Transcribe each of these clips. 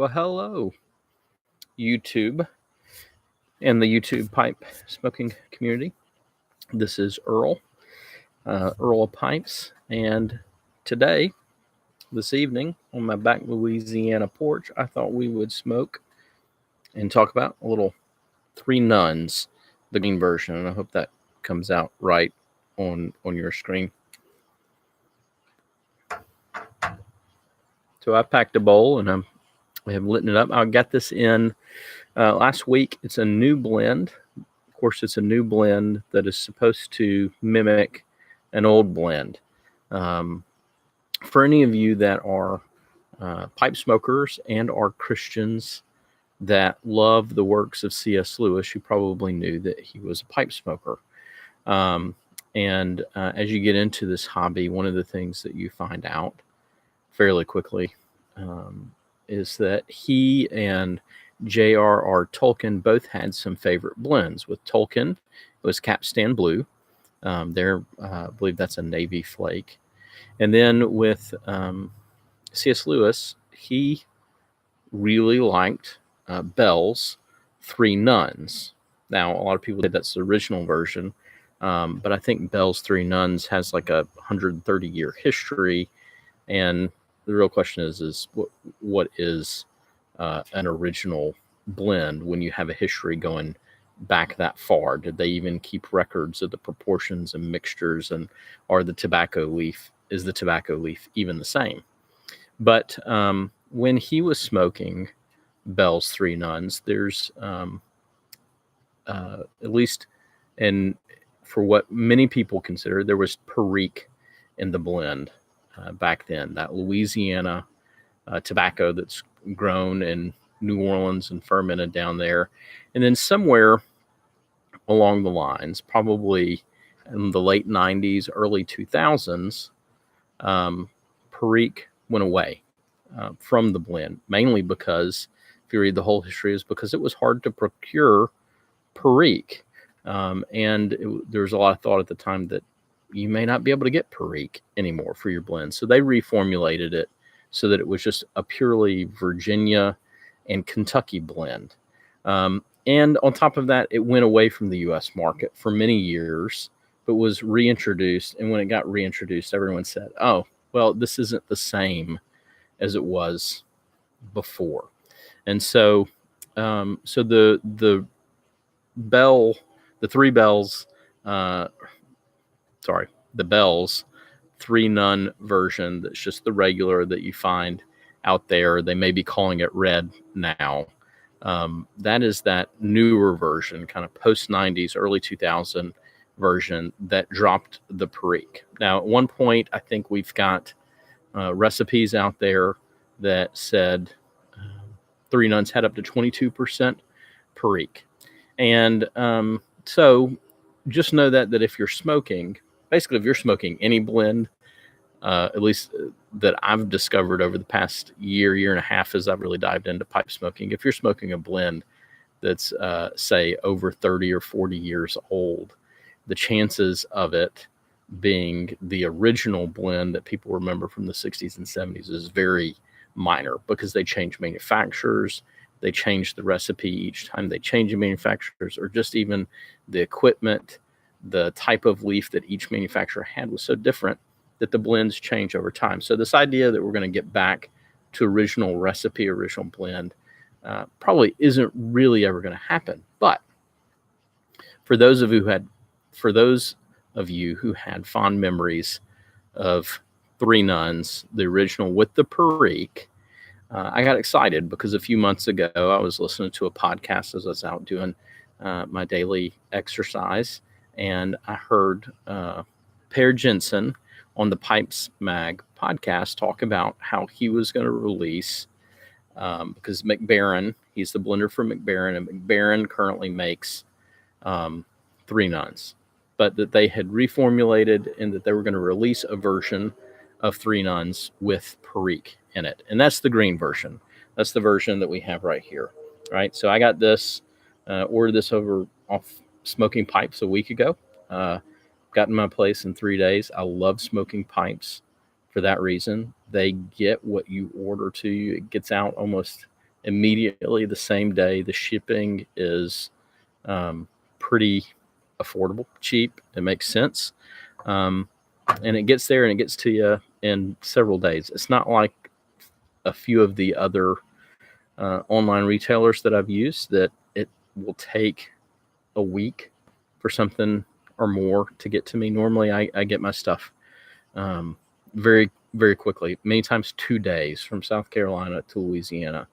Well, hello, YouTube and the YouTube pipe smoking community. This is Earl, Earl of Pipes, and today, this evening, on my back Louisiana porch, I thought we would smoke and talk about a little Three Nuns, the green version, and I hope that comes out right on your screen. So I packed a bowl and I have lit it up. I got this in last week. It's a new blend. Of course, it's a new blend that is supposed to mimic an old blend. For any of you that are pipe smokers and are Christians that love the works of C.S. Lewis, you probably knew that he was a pipe smoker. And as you get into this hobby, one of the things that you find out fairly quickly is that he and J.R.R. Tolkien both had some favorite blends. With Tolkien, it was Capstan Blue. I believe that's a navy flake. And then with C.S. Lewis, he really liked Bell's Three Nuns. Now, a lot of people say that's the original version, but I think Bell's Three Nuns has like a 130-year history, and the real question is what is an original blend when you have a history going back that far? Did they even keep records of the proportions and mixtures, and is the tobacco leaf even the same? But when he was smoking Bell's Three Nuns, there's at least, and for what many people consider, there was Perique in the blend back then, that Louisiana tobacco that's grown in New Orleans and fermented down there. And then somewhere along the lines, probably in the late 90s, early 2000s, Perique went away from the blend, mainly because, if you read the whole history, is because it was hard to procure Perique. And there was a lot of thought at the time that you may not be able to get Perique anymore for your blend. So they reformulated it so that it was just a purely Virginia and Kentucky blend. And on top of that, it went away from the U.S. market for many years, but was reintroduced. And when it got reintroduced, everyone said, oh, well, this isn't the same as it was before. And so, the Bell's Three Nun version, that's just the regular that you find out there. They may be calling it red now. That is that newer version, kind of post-90s, early 2000 version that dropped the Perique. Now, at one point, I think we've got recipes out there that said Three Nuns had up to 22% Perique. And so just know that if you're smoking, basically if you're smoking any blend, at least that I've discovered over the past year and a half as I've really dived into pipe smoking, if you're smoking a blend that's, say, over 30 or 40 years old, the chances of it being the original blend that people remember from the 60s and 70s is very minor, because they change manufacturers, they change the recipe each time they change the manufacturers, or just even the equipment, the type of leaf that each manufacturer had was so different that the blends change over time. So this idea that we're going to get back to original recipe, original blend, probably isn't really ever going to happen. But for those of you who had fond memories of Three Nuns, the original with the Perique, I got excited because a few months ago I was listening to a podcast as I was out doing my daily exercise, and I heard Per Jensen on the Pipes Mag podcast talk about how he was going to release, because McBaron, he's the blender for McBaron, and McBaron currently makes Three Nuns, but that they had reformulated and that they were going to release a version of Three Nuns with Perique in it. And that's the green version. That's the version that we have right here. Right. So I got this, ordered this off Smoking Pipes a week ago. Got in my place in 3 days. I love smoking pipes for that reason. They get what you order to you. It gets out almost immediately the same day. The shipping is pretty affordable, cheap. It makes sense. And it gets there and it gets to you in several days. It's not like a few of the other online retailers that I've used that it will take a week for something or more to get to me. Normally I get my stuff very, very quickly, many times 2 days from South Carolina to Louisiana.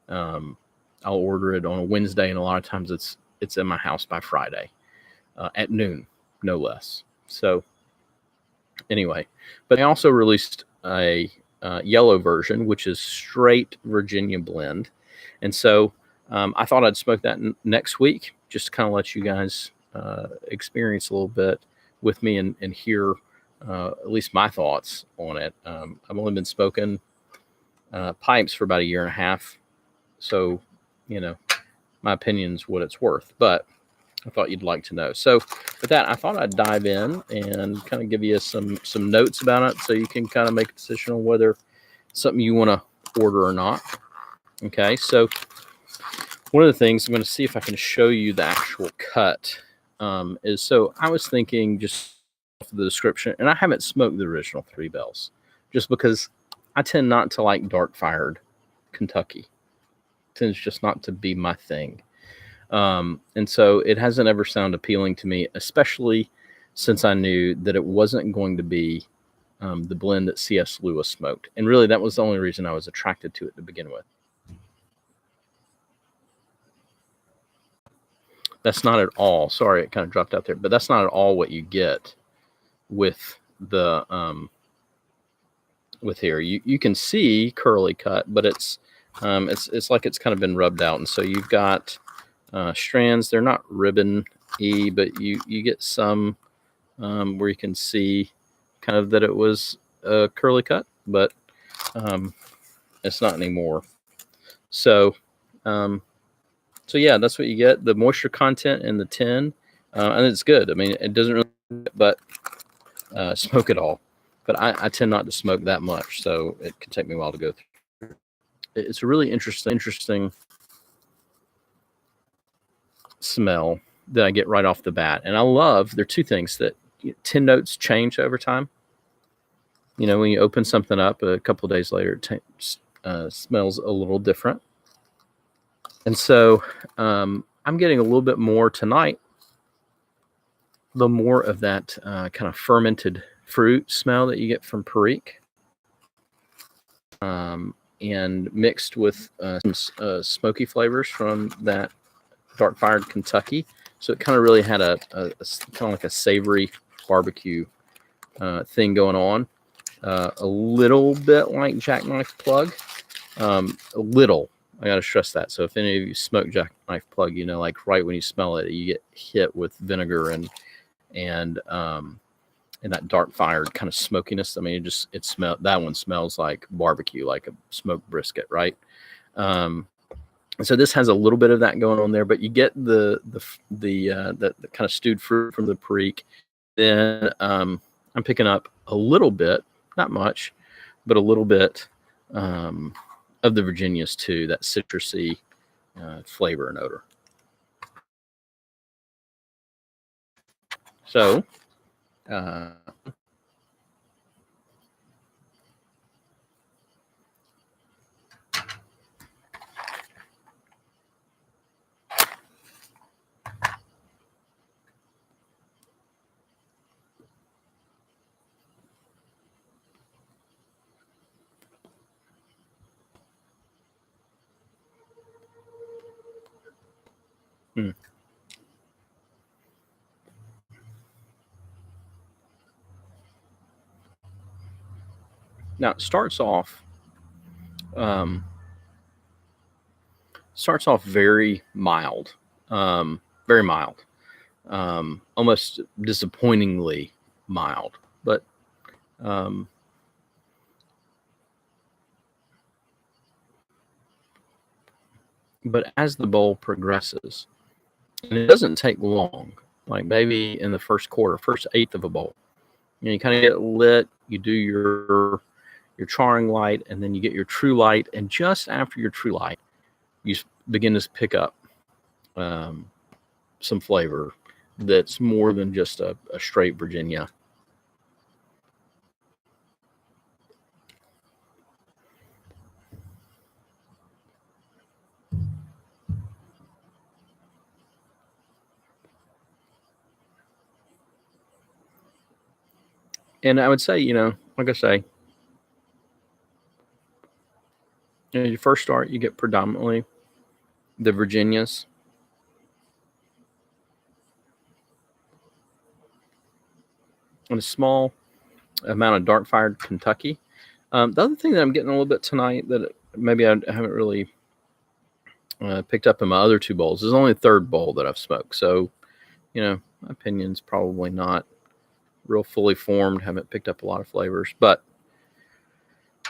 I'll order it on a Wednesday, and a lot of times it's in my house by Friday at noon, no less. So anyway, but they also released a yellow version, which is straight Virginia blend. And so I thought I'd smoke that next week, just to kind of let you guys experience a little bit with me and hear at least my thoughts on it. I've only been smoking pipes for about a year and a half. So, my opinion's what it's worth, but I thought you'd like to know. So with that, I thought I'd dive in and kind of give you some notes about it so you can kind of make a decision on whether it's something you want to order or not. Okay, so one of the things I'm going to see if I can show you the actual cut is, so I was thinking just for the description, and I haven't smoked the original Three Bells just because I tend not to like dark fired Kentucky. It tends just not to be my thing. And so it hasn't ever sounded appealing to me, especially since I knew that it wasn't going to be the blend that C.S. Lewis smoked. And really, that was the only reason I was attracted to it to begin with. That's not at all, sorry, it kind of dropped out there, but that's not at all what you get with the, with here. You can see curly cut, but it's like it's kind of been rubbed out. And so you've got strands. They're not ribbon-y, but you get some where you can see kind of that it was a curly cut, but it's not anymore. So yeah, that's what you get. The moisture content in the tin, and it's good. I mean, it doesn't really, but smoke it all. But I tend not to smoke that much, so it can take me a while to go through. It's a really interesting smell that I get right off the bat. And I love, there are two things that tin notes change over time. When you open something up a couple of days later, it smells a little different. And so I'm getting a little bit more tonight, the more of that kind of fermented fruit smell that you get from Perique, and mixed with some smoky flavors from that dark fired Kentucky. So it kind of really had a kind of like a savory barbecue thing going on. A little bit like jackknife plug. A little. I got to stress that. So if any of you smoke jackknife plug, like right when you smell it, you get hit with vinegar and that dark fired kind of smokiness. I mean, that one smells like barbecue, like a smoked brisket, right? So this has a little bit of that going on there, but you get the kind of stewed fruit from the Perique. Then I'm picking up a little bit, not much, but a little bit of the Virginias too, that citrusy flavor and odor. So now it starts off very mild, almost disappointingly mild, but as the bowl progresses, and it doesn't take long, like maybe in the first eighth of a bowl, you kind of get lit, you do your charring light, and then you get your true light, and just after your true light, you begin to pick up some flavor that's more than just a straight Virginia. And I would say, like I say, you first start, you get predominantly the Virginias. And a small amount of dark fired Kentucky. The other thing that I'm getting a little bit tonight that maybe I haven't really picked up in my other two bowls is only the third bowl that I've smoked. So, my opinion's probably not real fully formed. Haven't picked up a lot of flavors, but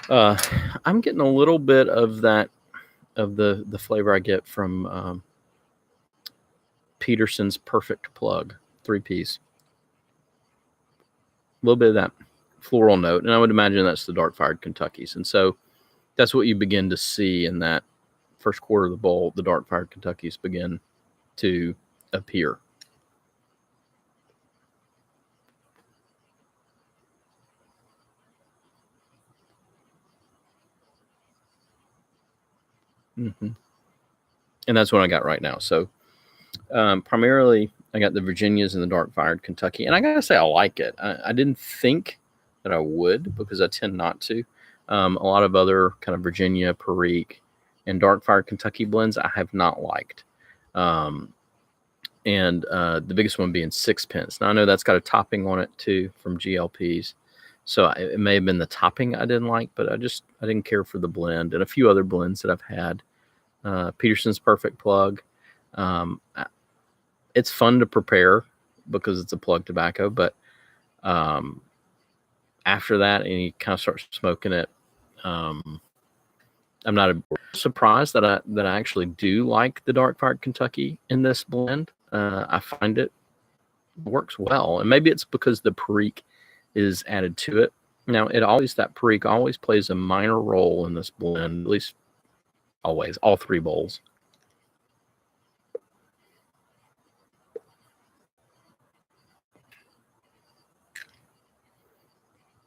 I'm getting a little bit of that, of the flavor I get from Peterson's Perfect Plug 3-piece. A little bit of that floral note, and I would imagine that's the dark fired Kentuckys. And so that's what you begin to see in that first quarter of the bowl. The dark fired Kentuckys begin to appear. Mm-hmm. And that's what I got right now. So primarily I got the Virginias and the dark fired Kentucky, and I gotta say I like it. I didn't think that I would, because I tend not to. A lot of other kind of Virginia, Perique, and dark fired Kentucky blends I have not liked. And the biggest one being Sixpence. Now I know that's got a topping on it too from GLPs. So it may have been the topping I didn't like, but I didn't care for the blend, and a few other blends that I've had. Peterson's Perfect Plug. It's fun to prepare because it's a plug tobacco, but after that, and you kind of start smoking it, I'm not surprised that I actually do like the dark fired Kentucky in this blend. I find it works well, and maybe it's because the Perique is added to it. Now, that Perique always plays a minor role in this blend, at least always, all three bowls.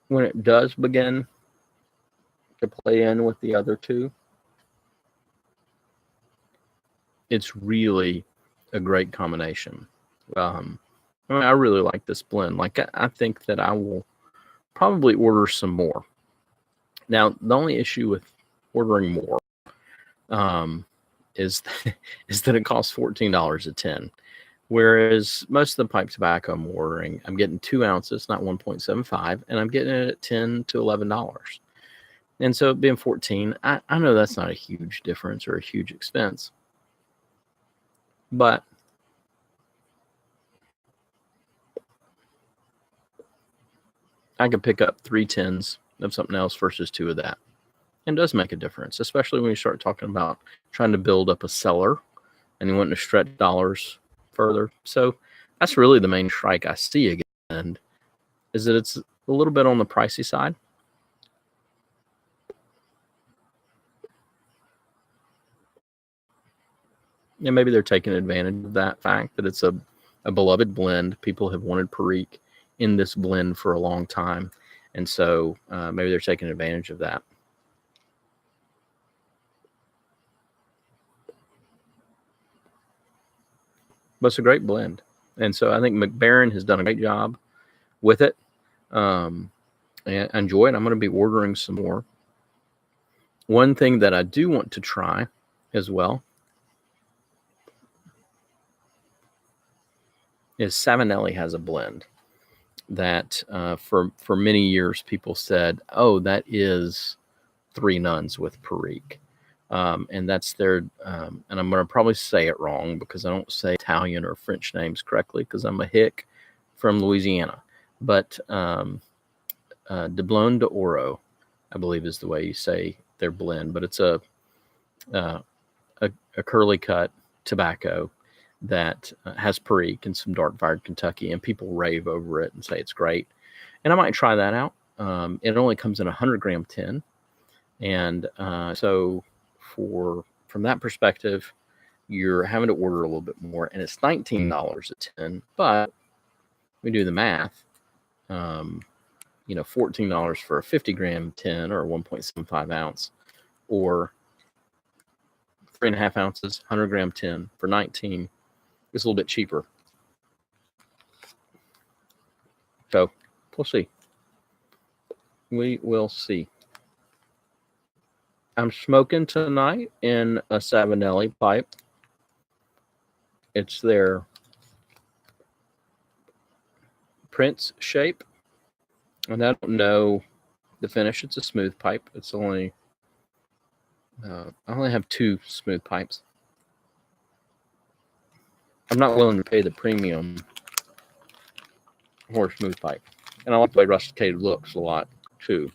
When it does begin to play in with the other two, it's really a great combination. I really like this blend. Like, I think that I will probably order some more. Now, the only issue with ordering more is that it costs $14 a tin. Whereas most of the pipe tobacco I'm ordering, I'm getting 2 ounces, not 1.75, and I'm getting it at $10 to $11. And so being 14, I know that's not a huge difference or a huge expense. But I could pick up 3 tins of something else versus 2 of that. And it does make a difference, especially when you start talking about trying to build up a cellar and you want to stretch dollars further. So that's really the main strike I see again, is that it's a little bit on the pricey side. And maybe they're taking advantage of that fact that it's a beloved blend. People have wanted Perique in this blend for a long time. And so maybe they're taking advantage of that. But it's a great blend. And so I think McBaron has done a great job with it. And I enjoy it. I'm going to be ordering some more. One thing that I do want to try as well is Savinelli has a blend that for many years people said, oh, that is Three Nuns with Perique. And that's their, and I'm going to probably say it wrong because I don't say Italian or French names correctly because I'm a hick from Louisiana. But Doblone d'Oro, I believe, is the way you say their blend. But it's a curly cut tobacco that has Perique and some dark fired Kentucky, and people rave over it and say it's great. And I might try that out. It only comes in a 100-gram tin. And so for from that perspective, you're having to order a little bit more, and it's $19 a tin. But we do the math. $14 for a 50-gram tin or a 1.75 ounce, or 3.5 ounces, 100-gram tin for 19. It's a little bit cheaper. So we'll see. We will see. I'm smoking tonight in a Savinelli pipe. It's their Prince shape. And I don't know the finish. It's a smooth pipe. It's only, I only have 2 smooth pipes. I'm not willing to pay the premium for a smooth pipe. And I like the way rusticated looks a lot too.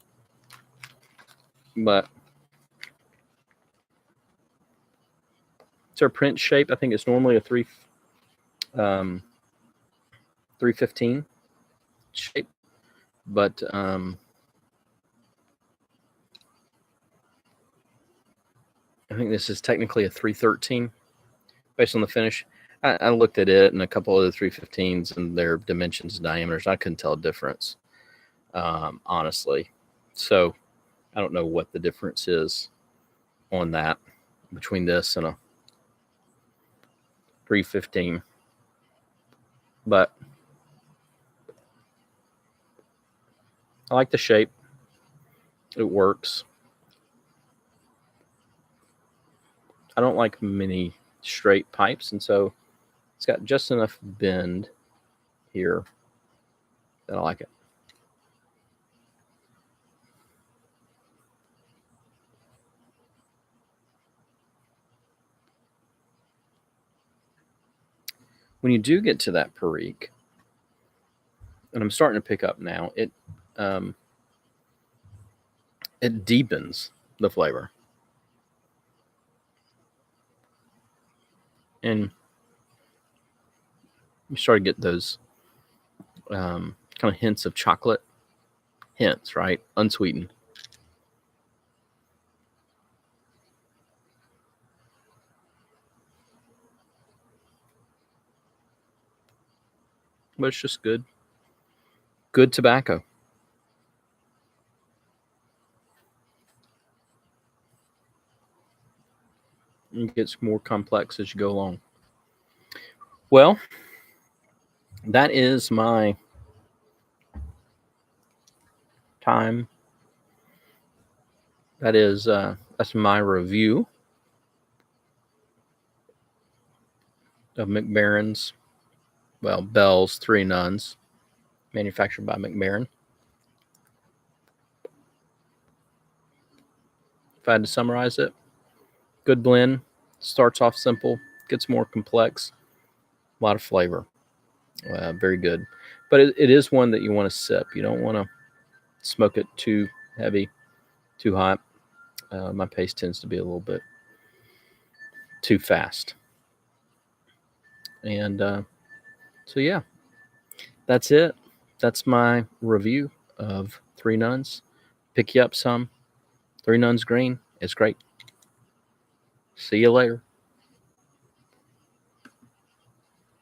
But it's our Prince shape. I think it's normally a 315 shape. But I think this is technically a 313 based on the finish. I looked at it and a couple of the 315s and their dimensions and diameters. I couldn't tell a difference, honestly. So I don't know what the difference is on that between this and a 315. But I like the shape. It works. I don't like many straight pipes, and so it's got just enough bend here that I like it. When you do get to that Perique, and I'm starting to pick up now, it deepens the flavor. And you start to get those kind of hints of chocolate. Hints, right? Unsweetened. But it's just good. Good tobacco. It gets more complex as you go along. Well, that is my time. That's my review of McBaren's, Bell's 3 Nuns, manufactured by McBaren. If I had to summarize it, good blend, starts off simple, gets more complex, a lot of flavor, very good. But it is one that you want to sip. You don't want to smoke it too heavy, too hot. My pace tends to be a little bit too fast. And so, yeah, that's it. That's my review of 3 Nuns. Pick you up some. 3 Nuns Green. It's great. See you later.